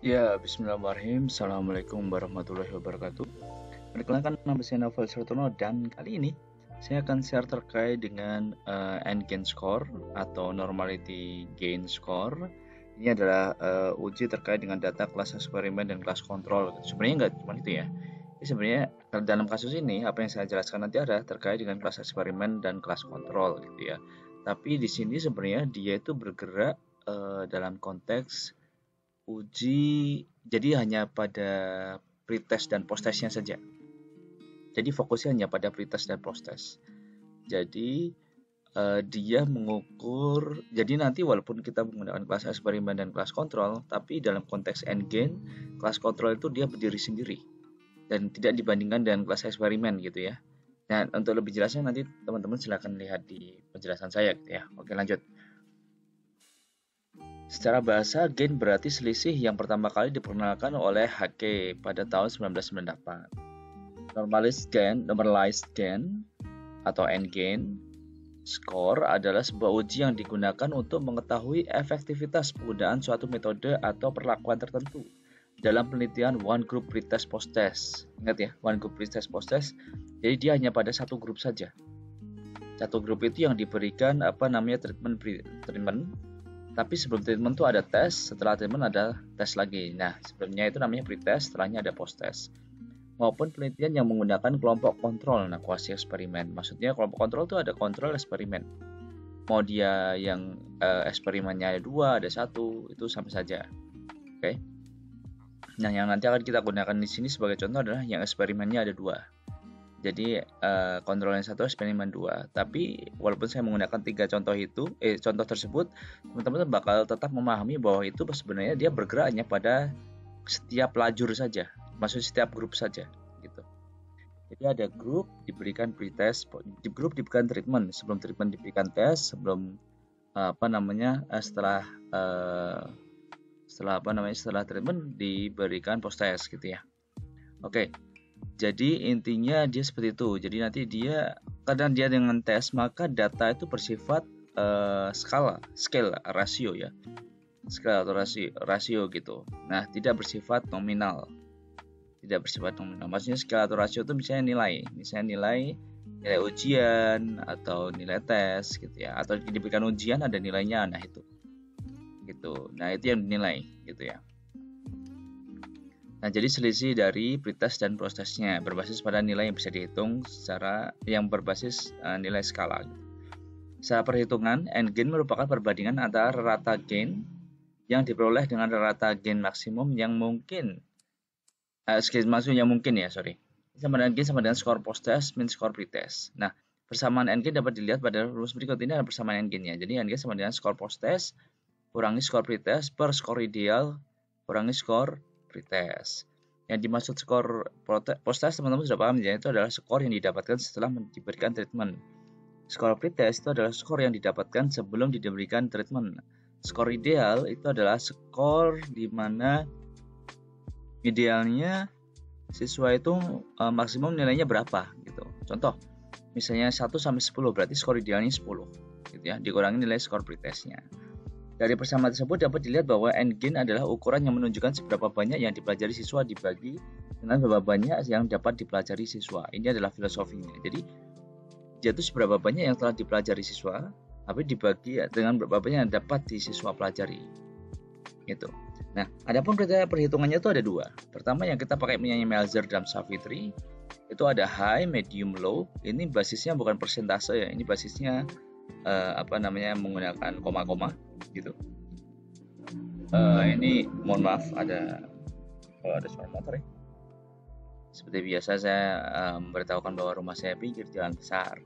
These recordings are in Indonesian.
Ya, bismillahirrahmanirrahim. Assalamualaikum warahmatullahi wabarakatuh. Perkenalkan, nama saya Novel Sertono dan kali ini saya akan share terkait dengan N-gain score atau normality gain score. Ini adalah uji terkait dengan data kelas eksperimen dan kelas kontrol. Sebenarnya nggak cuma itu ya. Jadi sebenarnya dalam kasus ini apa yang saya jelaskan nanti ada terkait dengan kelas eksperimen dan kelas kontrol gitu ya. Tapi di sini sebenarnya dia itu bergerak dalam konteks uji, jadi hanya pada pretest dan post-testnya saja. Jadi fokusnya hanya pada pretest dan post-test. Jadi dia mengukur, jadi nanti walaupun kita menggunakan kelas eksperimen dan kelas kontrol, tapi dalam konteks N-gain, kelas kontrol itu dia berdiri sendiri dan tidak dibandingkan dengan kelas eksperimen gitu ya. Nah, untuk lebih jelasnya nanti teman-teman silahkan lihat di penjelasan saya gitu ya. Oke, lanjut. Secara bahasa, gain berarti selisih yang pertama kali diperkenalkan oleh Hake pada tahun 1998. Normalized gain atau N-gain score adalah sebuah uji yang digunakan untuk mengetahui efektivitas penggunaan suatu metode atau perlakuan tertentu dalam penelitian one group pretest post-test. Ingat ya, one group pretest post-test. Jadi dia hanya pada satu grup saja. Satu grup itu yang diberikan treatment. Tapi sebelum treatment itu ada tes, setelah treatment ada tes lagi. Nah, sebelumnya itu namanya pretest, setelahnya ada post-test. Maupun penelitian yang menggunakan kelompok kontrol, nah kuasi eksperimen. Maksudnya kelompok kontrol itu ada kontrol eksperimen. Mau dia yang eksperimennya ada 2, ada 1, itu sama saja. Oke. Nah, yang nanti akan kita gunakan di sini sebagai contoh adalah yang eksperimennya ada 2. Jadi kontrol yang 1, eksperimen 2. Tapi walaupun saya menggunakan 3 contoh tersebut, teman-teman bakal tetap memahami bahwa itu sebenarnya dia bergerak hanya pada setiap lajur saja, maksud setiap grup saja gitu. Jadi ada grup diberikan pretest, di grup diberikan treatment, sebelum treatment diberikan tes, sebelum setelah treatment diberikan post test gitu ya. Oke. Jadi intinya dia seperti itu. Jadi nanti dia kadang dia dengan tes maka data itu bersifat scale rasio ya. Scale atau rasio gitu. Nah, tidak bersifat nominal. Maksudnya skala atau rasio itu misalnya nilai ujian atau nilai tes gitu ya, atau diberikan ujian ada nilainya, nah itu gitu. Nah, itu yang dinilai gitu ya. Nah, jadi selisih dari pretest dan post-testnya berbasis pada nilai yang bisa dihitung secara yang berbasis nilai skala. Secara perhitungan, N-gain merupakan perbandingan antara rata gain yang diperoleh dengan rata gain maksimum yang mungkin sama dengan gain sama dengan skor post-test min skor pretest. Nah, persamaan N-gain dapat dilihat pada rumus berikut ini ada persamaan N-gainnya. Jadi N-gain sama dengan skor post-test kurangi skor pretest per skor ideal kurangi skor pretest. Yang dimaksud skor post-test teman-teman sudah paham ya, itu adalah skor yang didapatkan setelah diberikan treatment. Skor pretest itu adalah skor yang didapatkan sebelum diberikan treatment. Skor ideal itu adalah skor di mana idealnya siswa itu maksimum nilainya berapa gitu. Contoh, misalnya 1 sampai 10 berarti skor idealnya 10 gitu ya, dikurangi nilai skor pretestnya. Dari persamaan tersebut dapat dilihat bahwa N-gain adalah ukuran yang menunjukkan seberapa banyak yang dipelajari siswa dibagi dengan berapa banyak yang dapat dipelajari siswa. Ini adalah filosofinya. Jadi dia itu seberapa banyak yang telah dipelajari siswa, tapi dibagi dengan berapa banyak yang dapat siswa pelajari. Gitu. Nah, adapun kriteria perhitungannya itu ada 2. Pertama yang kita pakai punya Melzer dan Savitri, itu ada high, medium, low. Ini basisnya bukan persentase ya, ini basisnya menggunakan koma-koma gitu. Ini mohon maaf ada suara motor ya. Seperti biasa saya memberitahukan bahwa rumah saya pinggir jalan besar.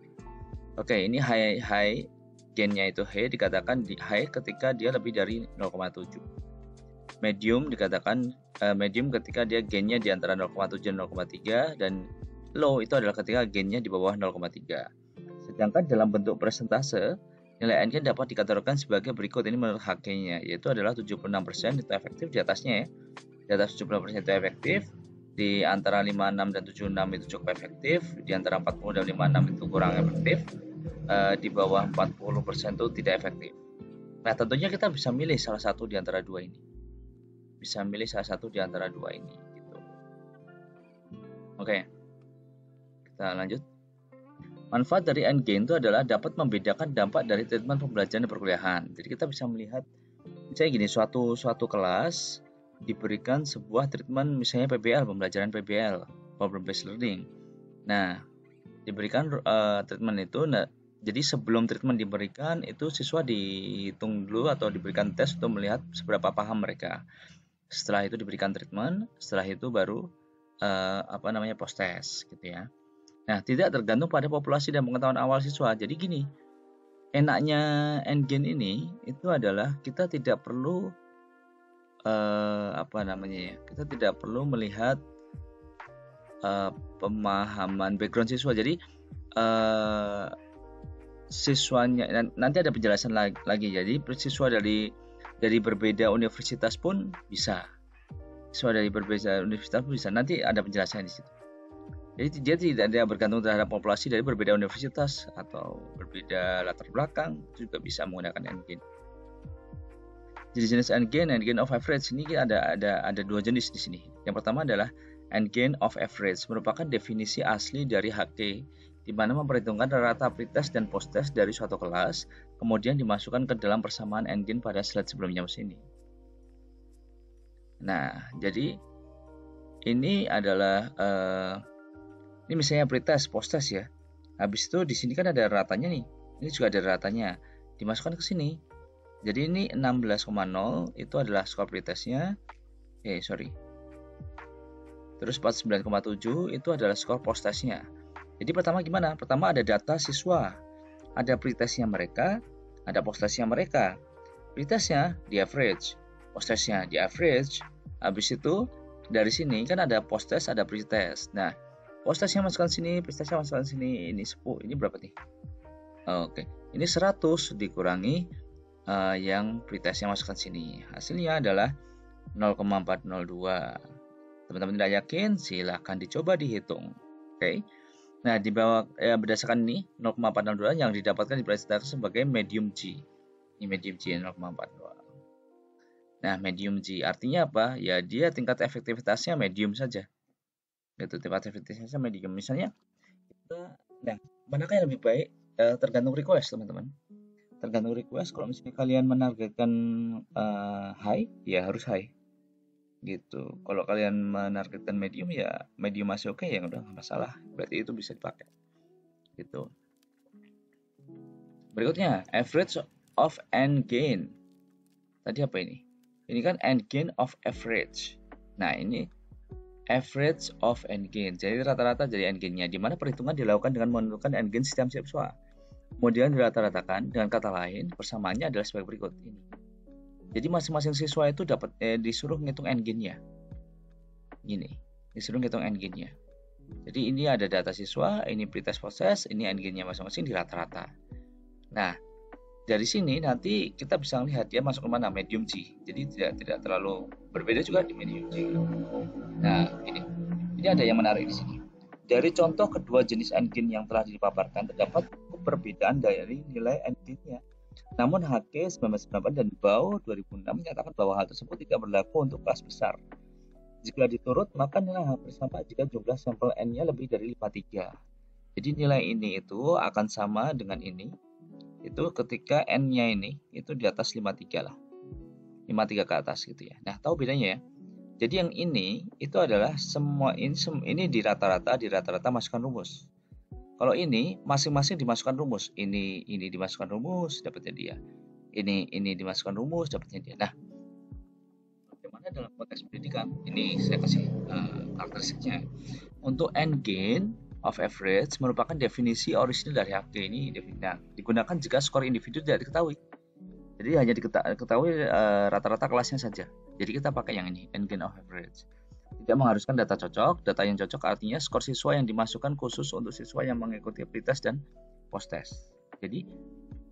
Oke, ini high gainnya itu high dikatakan high ketika dia lebih dari 0,7. Medium dikatakan medium ketika dia gainnya di antara 0,7 dan 0,3, dan low itu adalah ketika gainnya di bawah 0,3. Sedangkan dalam bentuk persentase, nilai N-gain dapat dikategorikan sebagai berikut ini menurut HK-nya, yaitu adalah 76% itu efektif di atasnya ya. Di atas 76% itu efektif, di antara 56 dan 76 itu cukup efektif, di antara 40 dan 56 itu kurang efektif, di bawah 40% itu tidak efektif. Nah, tentunya kita bisa milih salah satu di antara dua ini. bisa milih salah satu di antara dua ini gitu. Oke. Kita lanjut. Manfaat dari endgain itu adalah dapat membedakan dampak dari treatment pembelajaran dan perkuliahan. Jadi kita bisa melihat misalnya gini, suatu kelas diberikan sebuah treatment misalnya PBL, pembelajaran PBL, problem based learning. Nah, diberikan treatment itu, jadi sebelum treatment diberikan itu siswa dihitung dulu atau diberikan tes untuk melihat seberapa paham mereka. Setelah itu diberikan treatment, setelah itu baru post test gitu ya. Nah, tidak tergantung pada populasi dan pengetahuan awal siswa. Jadi gini, enaknya endgain ini itu adalah kita tidak perlu kita tidak perlu melihat pemahaman background siswa. Jadi siswanya nanti ada penjelasan lagi. Jadi siswa dari berbeda universitas pun bisa. Siswa dari berbeda universitas pun bisa. Nanti ada penjelasan di situ. Jadi dia tidak bergantung terhadap populasi dari berbeda universitas atau berbeda latar belakang, juga bisa menggunakan endgain. Jadi jenis endgain of average ini ada dua jenis di sini. Yang pertama adalah endgain of average, merupakan definisi asli dari HK, di mana memperhitungkan rata pretest dan post test dari suatu kelas, kemudian dimasukkan ke dalam persamaan endgain pada slide sebelumnya sini. Nah, jadi ini adalah ini misalnya pretest, post test ya. Habis itu di sini kan ada ratanya nih. Ini juga ada ratanya. Dimasukkan ke sini. Jadi ini 16,0 itu adalah skor pretestnya. Terus 49,7 itu adalah skor post testnya. Jadi pertama gimana? Pertama ada data siswa. Ada pretestnya mereka, ada post testnya mereka. Pretestnya di average, post testnya di average. Habis itu dari sini kan ada post test, ada pretest. Nah, post testnya masukkan sini, pretestnya masukkan sini. Ini 10, ini berapa nih? Oke, ini 100 dikurangi yang pretestnya masukkan sini. Hasilnya adalah 0,402. Teman-teman tidak yakin? Silahkan dicoba dihitung. Oke. Nah, di bawah berdasarkan ini 0,402 yang didapatkan dipresentasikan sebagai medium G. Ini medium G 0,42. Nah, medium G artinya apa? Ya, dia tingkat efektivitasnya medium saja. Itu tingkat efektivitasnya medium. Misalnya manakah yang lebih baik? Tergantung request, teman-teman. Tergantung request. Kalau misalnya kalian menargetkan high, ya harus high. Gitu. Kalau kalian menargetkan medium, ya medium masih oke, ya udah nggak masalah. Berarti itu bisa dipakai. Gitu. Berikutnya, average of endgain. Tadi apa ini? Ini kan endgain of average. Nah, ini average of endgain. Jadi rata-rata jadi endgainnya, di mana perhitungan dilakukan dengan menentukan endgain setiap siswa. Kemudian dirata-ratakan, dengan kata lain, persamaannya adalah sebagai berikut ini. Jadi masing-masing siswa itu dapat disuruh ngitung endgainnya. Gini, disuruh ngitung endgainnya. Jadi ini ada data siswa, ini pretest proses, ini endgainnya masing-masing di rata-rata. Nah, dari sini nanti kita bisa melihat dia masuk ke mana, medium G. Jadi tidak terlalu berbeda juga di medium G. Nah, ini ada yang menarik di sini. Dari contoh kedua jenis endgain yang telah dipaparkan, terdapat perbedaan dari nilai endgainnya. Namun HK 1998 dan BAU 2006 menyatakan bahwa hal tersebut tidak berlaku untuk kelas besar. Jika diturut, maka nilai hampir sama jika jumlah sampel N-nya lebih dari 53. Jadi nilai ini itu akan sama dengan ini. Itu ketika N-nya ini itu di atas 53 lah. 53 ke atas gitu ya. Nah, tahu bedanya ya? Jadi yang ini itu adalah semua ini di rata-rata masukkan rumus. Kalau ini masing-masing dimasukkan rumus. Ini dimasukkan rumus, dapatnya dia. Ini dimasukkan rumus, dapatnya dia. Nah, bagaimana dalam konteks pendidikan? Ini saya kasih karakteristiknya. Untuk endgain of average merupakan definisi orisinal dari HK ini. Nah, digunakan jika skor individu tidak diketahui. Jadi hanya diketahui rata-rata kelasnya saja. Jadi kita pakai yang ini, endgain of average. Tidak mengharuskan data cocok. Data yang cocok artinya skor siswa yang dimasukkan khusus untuk siswa yang mengikuti pretest dan post test. Jadi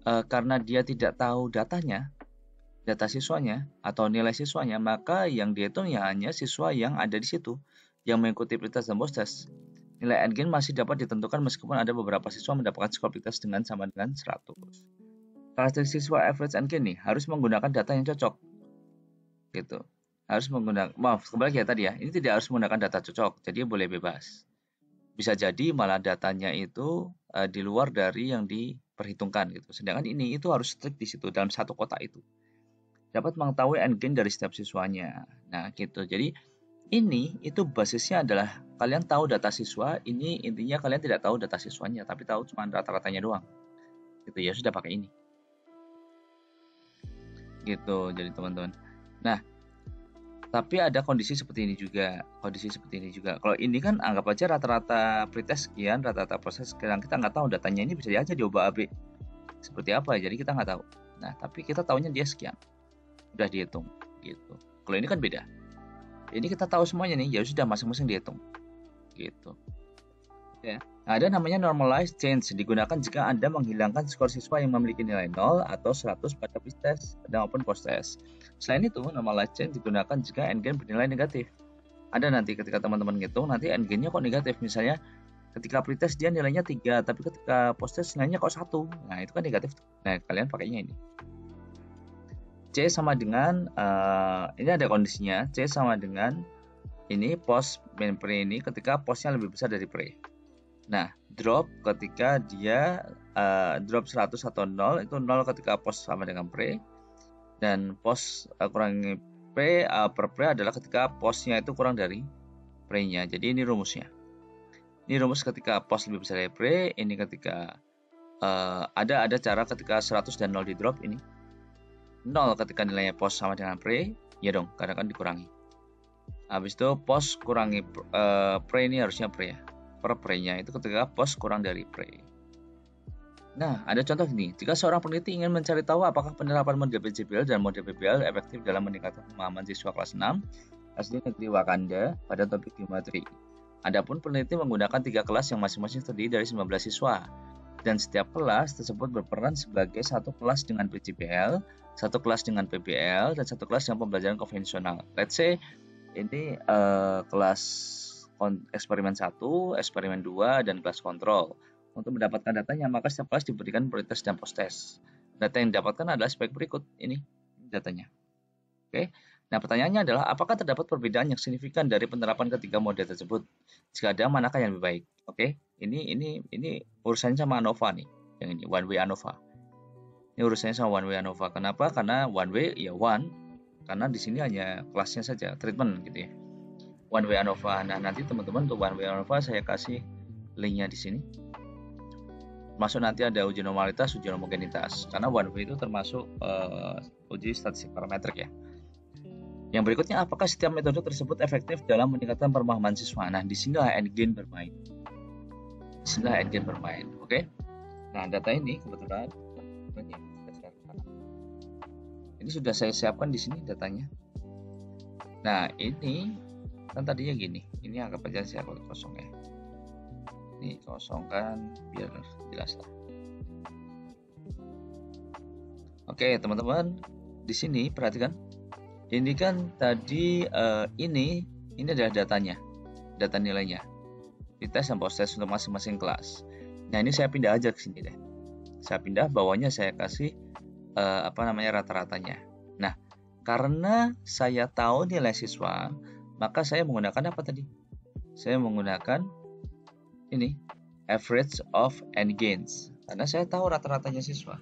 karena dia tidak tahu datanya, data siswanya atau nilai siswanya, maka yang dihitung ya hanya siswa yang ada di situ yang mengikuti pretest dan post test. Nilai endgain masih dapat ditentukan meskipun ada beberapa siswa mendapatkan skor pretest dengan sama dengan 100. Karakteristik siswa average endgain nih harus menggunakan data yang cocok. Gitu. harus menggunakan, maaf, kembali ya tadi ya, ini tidak harus menggunakan data cocok, jadi boleh bebas. Bisa jadi malah datanya itu di luar dari yang diperhitungkan gitu. Sedangkan ini itu harus strict di situ dalam satu kotak itu. Dapat mengetahui endgame dari setiap siswanya. Nah, gitu. Jadi ini itu basisnya adalah kalian tahu data siswa, ini intinya kalian tidak tahu data siswanya, tapi tahu cuma rata-ratanya doang. Gitu ya, sudah pakai ini. Gitu, jadi teman-teman. Nah, tapi ada kondisi seperti ini juga. Kalau ini kan anggap aja rata-rata pretest sekian, rata-rata proses sekian. Kita nggak tahu datanya ini bisa aja diubah AB. Seperti apa, jadi kita nggak tahu. Nah, tapi kita tahunya dia sekian. Udah dihitung. Gitu. Kalau ini kan beda. Ini kita tahu semuanya nih, ya sudah masing-masing dihitung. Gitu. Ya. Nah, ada namanya normalized change, digunakan jika Anda menghilangkan skor siswa yang memiliki nilai 0 atau 100 pada pre-test maupun post-test. Selain itu, normalized change digunakan jika endgame bernilai negatif. Ada nanti ketika teman-teman ngitung, nanti endgame-nya kok negatif. Misalnya, ketika pre-test dia nilainya 3, tapi ketika post-test nilainya kok 1. Nah, itu kan negatif. Nah, kalian pakainya ini. C sama dengan, ini ada kondisinya, C sama dengan ini post main pre ini ketika postnya lebih besar dari pre. Nah, drop ketika dia drop 100 atau 0, itu 0 ketika post sama dengan pre, dan post kurangi pre per pre adalah ketika postnya itu kurang dari pre-nya. Jadi ini rumusnya. Ini rumus ketika post lebih besar dari pre, ini ketika ada cara ketika 100 dan 0 di drop ini. 0 ketika nilainya post sama dengan pre, ya dong, karena kan dikurangi. Habis itu post kurangi pre ini harusnya pre ya. Per pre-nya itu ketika post kurang dari pre. Nah, ada contoh gini, jika seorang peneliti ingin mencari tahu apakah penerapan model PJBL dan model PBL efektif dalam meningkatkan pemahaman siswa kelas 6 SD Negeri Wakanda pada topik geometri. Adapun peneliti menggunakan 3 kelas yang masing-masing terdiri dari 19 siswa, dan setiap kelas tersebut berperan sebagai satu kelas dengan PJBL, satu kelas dengan PBL, dan satu kelas dengan pembelajaran konvensional. Let's say ini kelas eksperimen 1, eksperimen 2, dan kelas kontrol. Untuk mendapatkan datanya, maka setiap kelas diberikan pre-test dan post-test. Data yang didapatkan adalah spek berikut. Ini datanya. Oke. Nah, pertanyaannya adalah apakah terdapat perbedaan yang signifikan dari penerapan ketiga model tersebut? Jika ada, manakah yang lebih baik? Oke. Ini urusannya sama ANOVA nih. Yang ini one way ANOVA. Ini urusannya sama one way ANOVA. Kenapa? Karena one way ya one. Karena di sini hanya kelasnya saja, treatment gitu ya. One way ANOVA. Nah, nanti teman-teman untuk one way ANOVA saya kasih linknya di sini. Termasuk nanti ada uji normalitas, uji homogenitas. Karena one way itu termasuk uji statistik parametrik ya. Yang berikutnya, apakah setiap metode tersebut efektif dalam meningkatkan pemahaman siswa? Nah, disinilah endgame bermain. Oke? Nah, data ini kebetulan ini sudah saya siapkan di sini datanya. Nah, ini kan tadinya gini. Ini anggap aja saya kosong ya. Ini kosongkan biar jelas lah. Oke, teman-teman, di sini perhatikan. Ini kan tadi ini adalah datanya, data nilainya. Dites dan post-test untuk masing-masing kelas. Nah, ini saya pindah aja ke sini deh. Saya pindah, bawahnya saya kasih rata-ratanya. Nah, karena saya tahu nilai siswa, maka saya menggunakan apa tadi? Saya menggunakan ini average of n gains, karena saya tahu rata-ratanya siswa.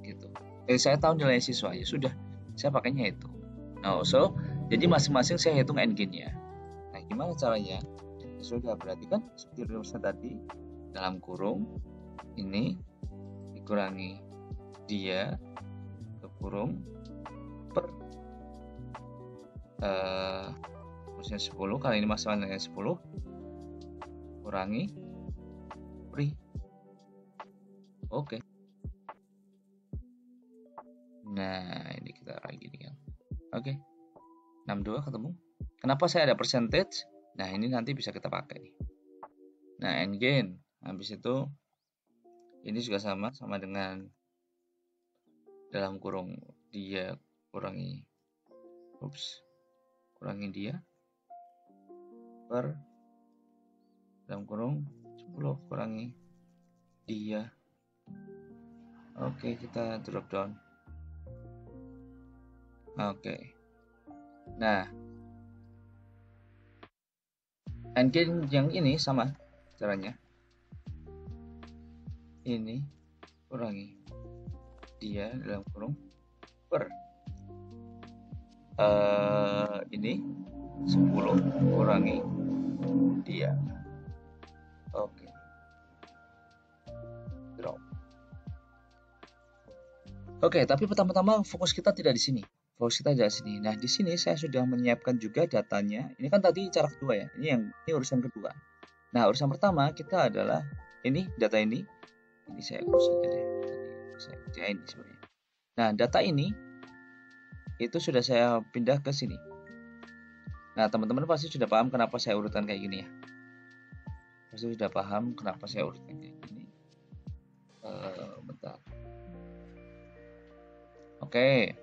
Gitu. Saya tahu nilai siswa, ya sudah, saya pakainya itu. Nah, jadi masing-masing saya hitung n gain-nya. Nah, gimana caranya? Ya sudah, berarti kan seperti rumusnya tadi, dalam kurung ini dikurangi dia kurung per rumusnya 10, kali ini masalahnya 10 kurangi pri. Oke. Nah, ini kita kayak gini kan. Oke. 62 ketemu. Kenapa saya ada percentage? Nah, ini nanti bisa kita pakai nih. Nah, n gain. Habis itu ini juga sama dengan dalam kurung dia kurangi dia per dalam kurung 10 kurangi dia. Oke, kita drop down. Oke. Nah, endgain yang ini sama caranya. Ini kurangi dia dalam kurung per ini 10 kurangi dia. Oke. Drop. Oke, tapi pertama-tama fokus kita tidak di sini. Fokus kita tidak di sini. Nah, di sini saya sudah menyiapkan juga datanya. Ini kan tadi cara kedua ya. Ini urusan kedua. Nah, urusan pertama kita adalah ini data ini. Ini saya close aja deh. Tadi saya kerjain sebenarnya. Nah, data ini itu sudah saya pindah ke sini. Nah, teman-teman pasti sudah paham kenapa saya urutkan kayak gini ya. Pasti sudah paham kenapa saya urutkan kayak gini. Bentar. Oke.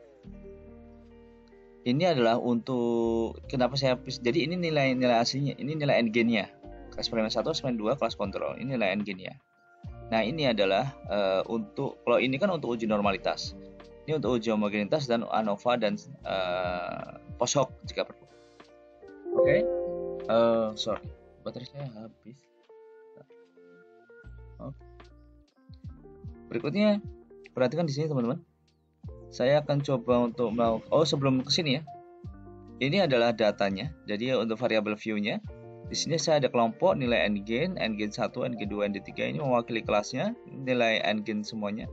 Ini adalah untuk kenapa saya jadi ini nilai aslinya, ini nilai endgain-nya. Eksperimen 1, eksperimen 2 kelas kontrol. Ini nilai endgain-nya. Nah, ini adalah untuk kalau ini kan untuk uji normalitas. Ini untuk uji homogenitas dan ANOVA dan post hoc jika perlu. Oke. Sorry, baterai saya habis. Berikutnya, perhatikan di sini teman-teman. Saya akan coba untuk melakukan sebelum ke sini ya. Ini adalah datanya. Jadi untuk variabel view-nya, di sini saya ada kelompok nilai endgain 1, endgain 2, endgain 3 ini mewakili kelasnya, nilai endgain semuanya.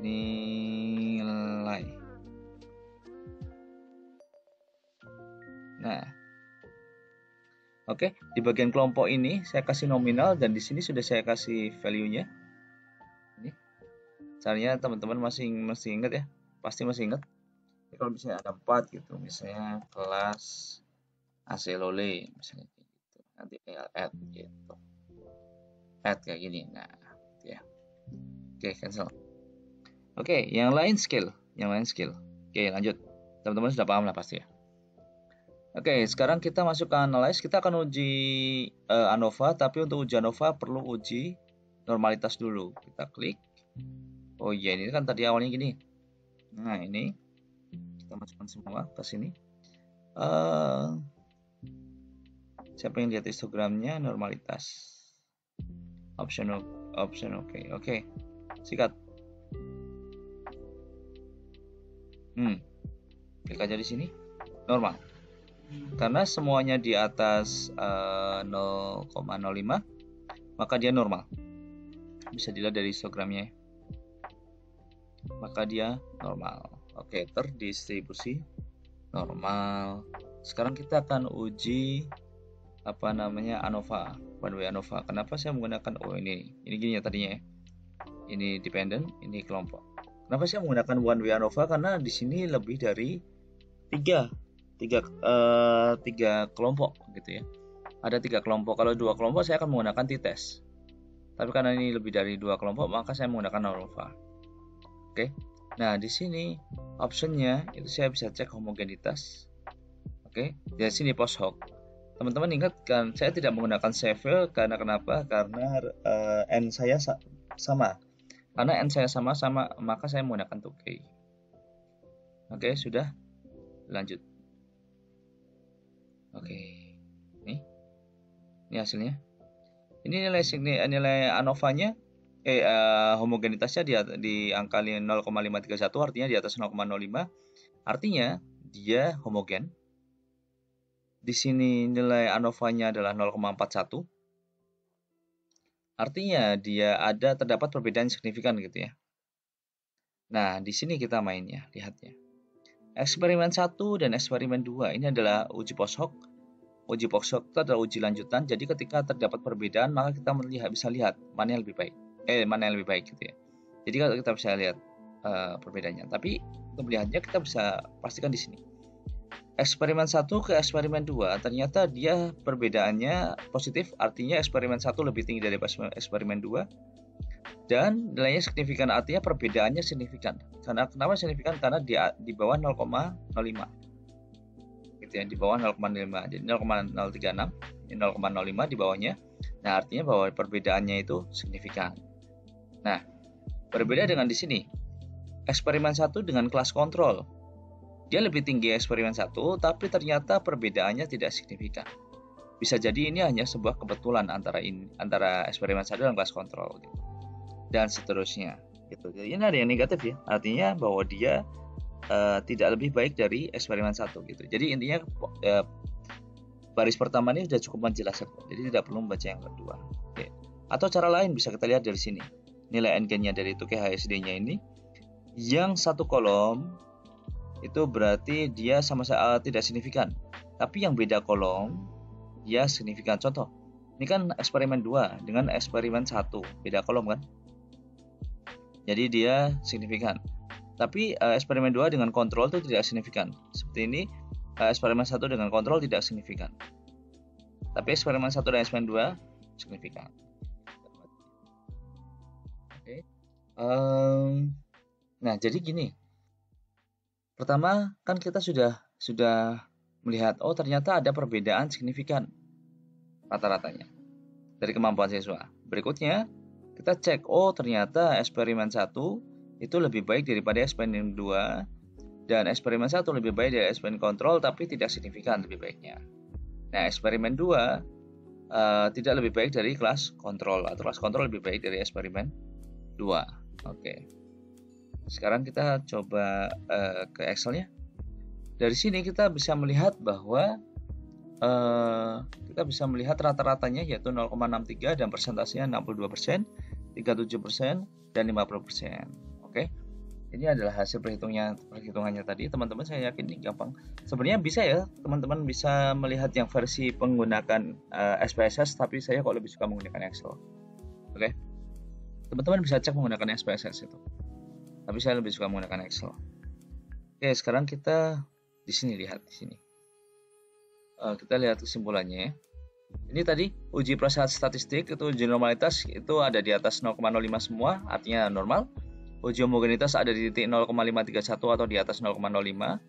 Nilai. Nah. Oke, di bagian kelompok ini saya kasih nominal dan di sini sudah saya kasih value-nya. Caranya teman-teman masih ingat ya, pasti masih ingat. Jadi kalau misalnya ada 4 gitu, misalnya kelas Acelole misalnya gitu, nanti tinggal add gitu, add kayak gini. Nah, ya, oke cancel. Oke, yang lain skill. Oke, lanjut. Teman-teman sudah paham lah pasti ya. Oke, sekarang kita masuk ke analyze. Kita akan uji ANOVA, tapi untuk uji ANOVA perlu uji normalitas dulu. Kita klik. Oh iya, ini kan tadi awalnya gini. Nah, ini kita masukkan semua ke sini. Siapa yang lihat histogramnya normalitas? Option oke. Sikat. Klik aja di sini. Normal. Karena semuanya di atas 0,05, maka dia normal. Bisa dilihat dari histogramnya. Maka dia normal. Oke, terdistribusi normal. Sekarang kita akan uji ANOVA, one way ANOVA. Kenapa saya menggunakan ini gini ya tadinya ya. Ini dependent, ini kelompok. Kenapa saya menggunakan one way ANOVA? Karena di sini lebih dari tiga kelompok gitu ya. Ada 3 kelompok. Kalau 2 kelompok saya akan menggunakan t-test. Tapi karena ini lebih dari 2 kelompok, maka saya menggunakan ANOVA. Oke. Nah, di sini optionnya itu saya bisa cek homogenitas. Oke. Di sini post hoc. Teman-teman ingat kan, saya tidak menggunakan save karena kenapa? Karena n saya sama. Karena n saya sama, maka saya menggunakan 2K. Oke, sudah. Lanjut. Oke. Ini hasilnya. Ini nilai ANOVA-nya homogenitasnya di angka 0,531, artinya di atas 0,05. Artinya dia homogen. Di sini nilai ANOVA-nya adalah 0,41. Artinya dia terdapat perbedaan signifikan gitu ya. Nah, di sini kita mainnya, lihatnya. Eksperimen 1 dan eksperimen 2 ini adalah uji post hoc. Uji post hoc itu adalah uji lanjutan. Jadi ketika terdapat perbedaan, maka kita bisa lihat mana yang lebih baik gitu ya. Jadi kalau kita bisa lihat perbedaannya. Tapi untuk melihatnya kita bisa pastikan di sini. Eksperimen 1 ke eksperimen 2 ternyata dia perbedaannya positif, artinya eksperimen 1 lebih tinggi dari eksperimen 2 dan nilainya signifikan, artinya perbedaannya signifikan. Kenapa signifikan? Karena di bawah 0,05 gitu ya, di bawah 0,05. Jadi 0,036, ini 0,05 di bawahnya. Nah, artinya bahwa perbedaannya itu signifikan. Nah, berbeda dengan di sini. Eksperimen 1 dengan kelas kontrol. Dia lebih tinggi eksperimen 1, tapi ternyata perbedaannya tidak signifikan. Bisa jadi ini hanya sebuah kebetulan antara eksperimen 1 dan kelas kontrol gitu. Dan seterusnya gitu. Jadi ini ada yang negatif ya, artinya bahwa dia tidak lebih baik dari eksperimen 1 gitu. Jadi intinya baris pertama ini sudah cukup menjelaskan, jadi tidak perlu membaca yang kedua. Oke. Atau cara lain bisa kita lihat dari sini, nilai n-nya dari Tukey HSD-nya ini, yang satu kolom itu berarti dia sama-sama tidak signifikan, tapi yang beda kolom dia signifikan. Contoh, ini kan eksperimen 2 dengan eksperimen 1, beda kolom kan, jadi dia signifikan. Tapi eksperimen 2 dengan kontrol itu tidak signifikan. Seperti ini, eksperimen 1 dengan kontrol tidak signifikan, tapi eksperimen 1 dan eksperimen 2 signifikan. Oke. Nah, jadi gini. Pertama, kan kita sudah melihat, oh ternyata ada perbedaan signifikan rata-ratanya dari kemampuan siswa. Berikutnya, kita cek, oh ternyata eksperimen 1 itu lebih baik daripada eksperimen 2, dan eksperimen 1 lebih baik dari eksperimen kontrol, tapi tidak signifikan lebih baiknya. Nah, eksperimen 2 tidak lebih baik dari kelas kontrol, atau kelas kontrol lebih baik dari eksperimen 2. Oke. Sekarang kita coba ke Excel-nya. Dari sini kita bisa melihat bahwa kita bisa melihat rata-ratanya yaitu 0,63 dan persentasenya 62%, 37%, dan 50%. Oke. Ini adalah hasil perhitungannya tadi. Teman-teman, saya yakin ini gampang. Sebenarnya bisa ya, teman-teman bisa melihat yang versi menggunakan SPSS, tapi saya kok lebih suka menggunakan Excel. Oke. Teman-teman bisa cek menggunakan SPSS itu, tapi saya lebih suka menggunakan Excel. Oke, sekarang kita di sini lihat di sini. Kita lihat kesimpulannya. Ini tadi uji prasyarat statistik, itu uji normalitas itu ada di atas 0,05 semua, artinya normal. Uji homogenitas ada di titik 0,531 atau di atas 0,05,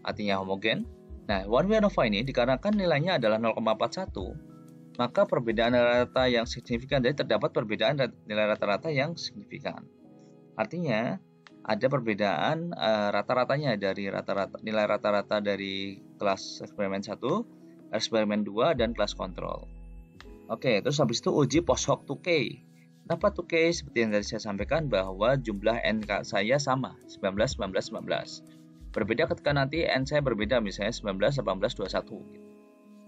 artinya homogen. Nah, one way ANOVA ini dikarenakan nilainya adalah 0,41, maka perbedaan rata yang signifikan, jadi terdapat perbedaan nilai rata-rata yang signifikan. Artinya ada perbedaan rata-ratanya dari nilai rata-rata dari kelas eksperimen 1, eksperimen 2, dan kelas kontrol. Oke, terus habis itu uji post hoc Tukey. Kenapa Tukey? Seperti yang tadi saya sampaikan bahwa jumlah N saya sama, 19, 19, 19. Berbeda ketika nanti N saya berbeda, misalnya 19, 18, 21.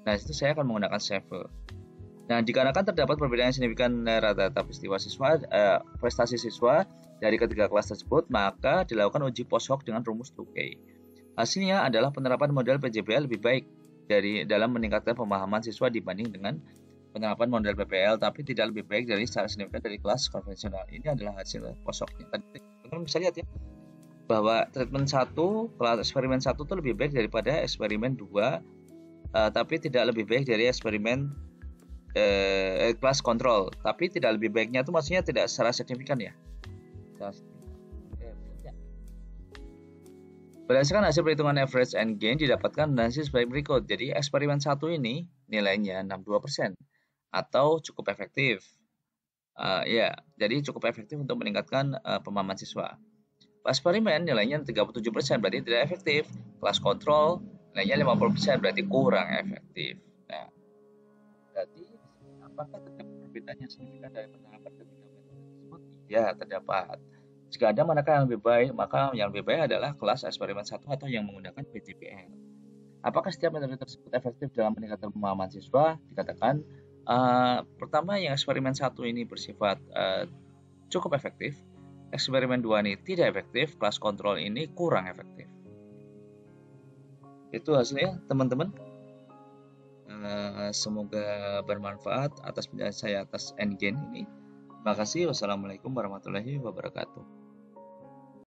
Nah, itu saya akan menggunakan Sheffer. Nah, dikarenakan terdapat perbedaan yang signifikan rata-rata prestasi siswa dari ketiga kelas tersebut, maka dilakukan uji post hoc dengan rumus Tukey. Hasilnya adalah penerapan model PJBL lebih baik dalam meningkatkan pemahaman siswa dibanding dengan penerapan model PPL, tapi tidak lebih baik secara signifikan dari kelas konvensional. Ini adalah hasil post hoc-nya. Tadi teman-teman bisa lihat ya, bahwa treatment 1, kelas eksperimen 1 itu lebih baik daripada eksperimen 2, tapi tidak lebih baik dari eksperimen kelas kontrol, tapi tidak lebih baiknya itu maksudnya tidak secara signifikan ya. Berdasarkan hasil perhitungan average and gain didapatkan analisis sebagai berikut. Jadi eksperimen 1 ini nilainya 62% atau cukup efektif. Ya, jadi cukup efektif untuk meningkatkan pemahaman siswa. Eksperimen nilainya 37%, berarti tidak efektif. Kelas kontrol nilainya 50%, berarti kurang efektif. Nah, berarti apakah terdapat perbedaan yang signifikan dari penerapan ketiga metode tersebut? Ya, terdapat. Jika ada manakah yang lebih baik, maka yang lebih baik adalah kelas eksperimen 1 atau yang menggunakan PJBL. Apakah setiap metode tersebut efektif dalam meningkatkan pemahaman siswa? Dikatakan pertama yang eksperimen 1 ini bersifat cukup efektif, eksperimen 2 ini tidak efektif, kelas kontrol ini kurang efektif. Itu hasilnya teman-teman. Semoga bermanfaat atas penjelasan saya atas N-gain ini. Terima kasih. Wassalamualaikum warahmatullahi wabarakatuh.